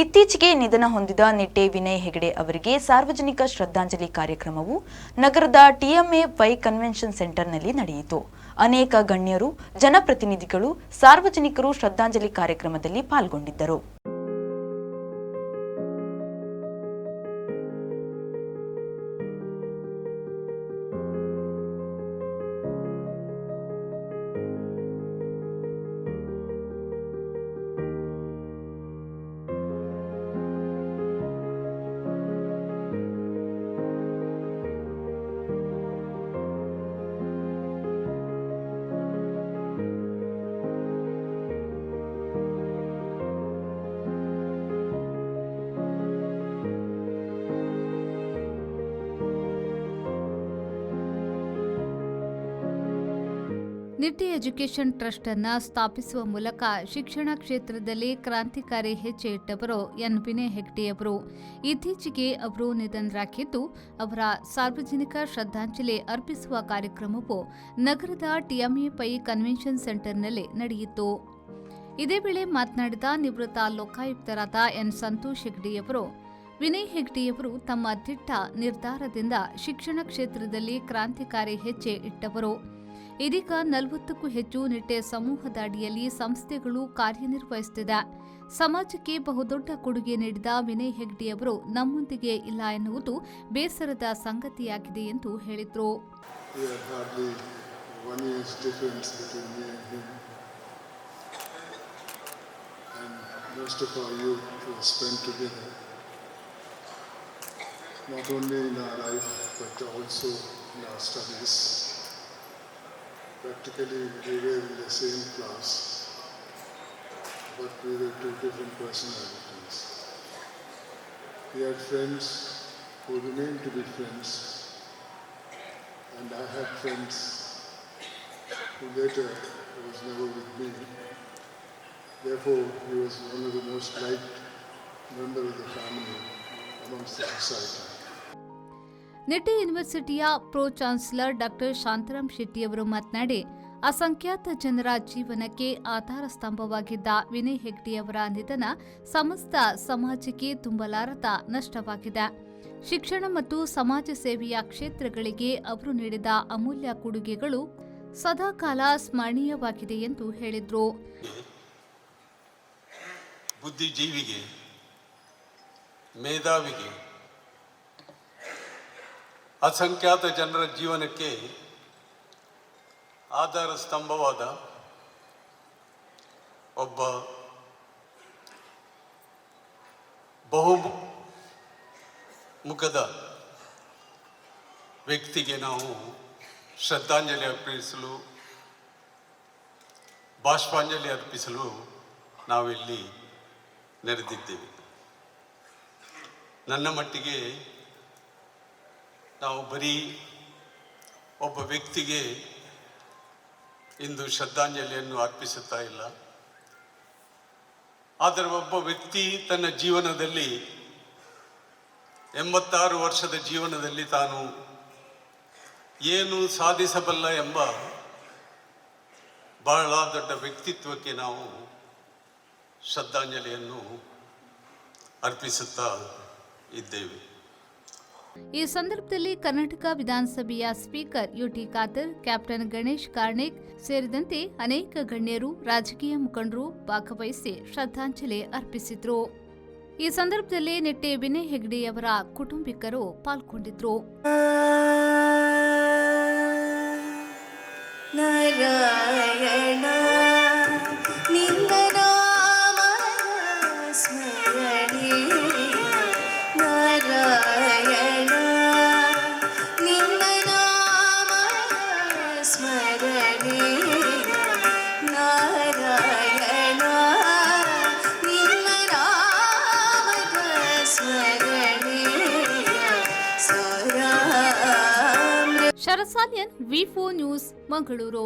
ಇತ್ತೀಚೆಗೆ ನಿಧನ ಹೊಂದಿದ ನಿಟ್ಟೆ ವಿನಯ್ ಹೆಗಡೆ ಅವರಿಗೆ ಸಾರ್ವಜನಿಕ ಶ್ರದ್ಧಾಂಜಲಿ ಕಾರ್ಯಕ್ರಮವು ನಗರದ ಟಿಎಂಎ ಕನ್ವೆನ್ಷನ್ ಸೆಂಟರ್ನಲ್ಲಿ ನಡೆಯಿತು. ಅನೇಕ ಗಣ್ಯರು, ಜನಪ್ರತಿನಿಧಿಗಳು, ಸಾರ್ವಜನಿಕರು ಶ್ರದ್ಧಾಂಜಲಿ ಕಾರ್ಯಕ್ರಮದಲ್ಲಿ ಪಾಲ್ಗೊಂಡಿದ್ದರು. ನಿಟ್ಟೆ ಎಜುಕೇಷನ್ ಟ್ರಸ್ಟ್ ಅನ್ನು ಸ್ಥಾಪಿಸುವ ಮೂಲಕ ಶಿಕ್ಷಣ ಕ್ಷೇತ್ರದಲ್ಲಿ ಕ್ರಾಂತಿಕಾರಿ ಹೆಜ್ಜೆ ಇಟ್ಟವರು ಎನ್ ವಿನಯ್ ಹೆಗ್ಡೆಯವರು. ಇತ್ತೀಚೆಗೆ ಅವರು ನಿಧನರಾಗಿದ್ದು, ಅವರ ಸಾರ್ವಜನಿಕ ಶ್ರದ್ಧಾಂಜಲಿ ಅರ್ಪಿಸುವ ಕಾರ್ಯಕ್ರಮವು ನಗರದ ಟಿಎಂಎ ಕನ್ವೆನ್ಷನ್ ಸೆಂಟರ್ನಲ್ಲಿ ನಡೆಯಿತು. ಇದೇ ವೇಳೆ ಮಾತನಾಡಿದ ನಿವೃತ್ತ ಲೋಕಾಯುಕ್ತರಾದ ಎನ್ ಸಂತೋಷ್ ಹೆಗ್ಡೆಯವರು, ವಿನಯ್ ಹೆಗ್ಡೆಯವರು ತಮ್ಮ ದಿಟ್ಟ ನಿರ್ಧಾರದಿಂದ ಶಿಕ್ಷಣ ಕ್ಷೇತ್ರದಲ್ಲಿ ಕ್ರಾಂತಿಕಾರಿ ಹೆಜ್ಜೆ ಇಟ್ಟವರು. ಇದೀಗ 40ಕ್ಕೂ ಹೆಚ್ಚು ನಿಟ್ಟೆ ಸಮೂಹದ ಅಡಿಯಲ್ಲಿ ಸಂಸ್ಥೆಗಳು ಕಾರ್ಯನಿರ್ವಹಿಸುತ್ತಿದೆ. ಸಮಾಜಕ್ಕೆ ಬಹುದೊಡ್ಡ ಕೊಡುಗೆ ನೀಡಿದ ವಿನಯ್ ಹೆಗ್ಡೆಯವರು ನಮ್ಮೊಂದಿಗೆ ಇಲ್ಲ ಎನ್ನುವುದು ಬೇಸರದ ಸಂಗತಿಯಾಗಿದೆ ಎಂದು ಹೇಳಿದರು. Not only in our life but also in our studies. Practically we were in the same class, but we were two different personalities. We had friends who remained to be friends, and I had friends who later was never with me. Therefore, he was one of the most liked members of the family amongst the society. Nitte ಯೂನಿವರ್ಸಿಟಿಯ pro chancellor doctor Shantaram ಶೆಟ್ಟಿಯವರು ಮಾತನಾಡಿ, ಅಸಂಖ್ಯಾತ ಜನರ ಜೀವನಕ್ಕೆ ಆಧಾರ ಸ್ತಂಭವಾಗಿದ್ದ ವಿನಯ್ ಹೆಗ್ಡೆಯವರ ನಿಧನ ಸಮಸ್ತ ಸಮಾಜಕ್ಕೆ ತುಂಬಲಾರದ ನಷ್ಟವಾಗಿದೆ. ಶಿಕ್ಷಣ ಮತ್ತು ಸಮಾಜ ಸೇವೆಯ ಕ್ಷೇತ್ರಗಳಿಗೆ ಅವರು ನೀಡಿದ ಅಮೂಲ್ಯ ಕೊಡುಗೆಗಳು ಸದಾಕಾಲ ಸ್ಮರಣೀಯವಾಗಿದೆ ಎಂದು ಹೇಳಿದರು. ಬುದ್ಧಿಜೀವಿಗೆ, ಮೇಧಾವಿಗೆ, ಅಸಂಖ್ಯಾತ ಜನರ ಜೀವನಕ್ಕೆ ಆಧಾರ ಸ್ತಂಭವಾದ ಒಬ್ಬ ಬಹುಮುಖದ ವ್ಯಕ್ತಿಗೆ ನಾವು ಶ್ರದ್ಧಾಂಜಲಿ ಅರ್ಪಿಸಲು, ಬಾಷ್ಪಾಂಜಲಿ ಅರ್ಪಿಸಲು ನಾವಿಲ್ಲಿ ನೆರೆದಿದ್ದೇವೆ. ನನ್ನ ಮಟ್ಟಿಗೆ ನಾವು ಬರೀ ಒಬ್ಬ ವ್ಯಕ್ತಿಗೆ ಇಂದು ಶ್ರದ್ಧಾಂಜಲಿಯನ್ನು ಅರ್ಪಿಸುತ್ತಾ ಇಲ್ಲ. ಆದರೆ ಒಬ್ಬ ವ್ಯಕ್ತಿ ತನ್ನ ಜೀವನದಲ್ಲಿ 86 ವರ್ಷದ ಜೀವನದಲ್ಲಿ ತಾನು ಏನು ಸಾಧಿಸಬಲ್ಲ ಎಂಬ ಬಹಳ ದೊಡ್ಡ ವ್ಯಕ್ತಿತ್ವಕ್ಕೆ ನಾವು ಶ್ರದ್ಧಾಂಜಲಿಯನ್ನು ಅರ್ಪಿಸುತ್ತಾ ಇದ್ದೇವೆ. ಈ ಸಂದರ್ಭದಲ್ಲಿ ಕರ್ನಾಟಕ ವಿಧಾನಸಭೆಯ speaker UT Khader, captain Ganesh Karnik ಸೇರಿದಂತೆ ಅನೇಕ ಗಣ್ಯರು, ರಾಜಕೀಯ ಮುಖಂಡರು ಭಾಗವಹಿಸಿ ಶ್ರದ್ಧಾಂಜಲಿ ಅರ್ಪಿಸಿದರು. ಈ ಸಂದರ್ಭದಲ್ಲಿ ನಿಟ್ಟೆ ವಿನಯ್ ಹೆಗ್ಡೆಯವರ ಕುಟುಂಬಿಕರು ಪಾಲ್ಗೊಂಡಿದ್ದರು. ಶರಸಾಲಿಯನ್, ವಿ4 ನ್ಯೂಸ್, ಮಂಗಳೂರು.